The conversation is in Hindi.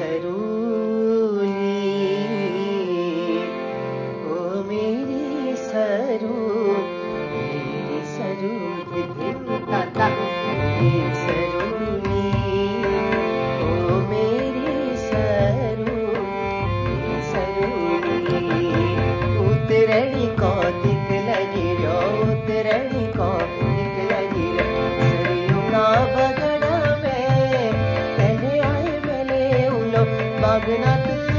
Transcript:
सरूली ओ मेरी सरू ताता मेरी सरूली ओ मेरी सरूली उतरणी को दिख लगी रो उतरणी को दिख लगी रो सरियों का बगड़ा में पहले आए मेले उलो बागनाथ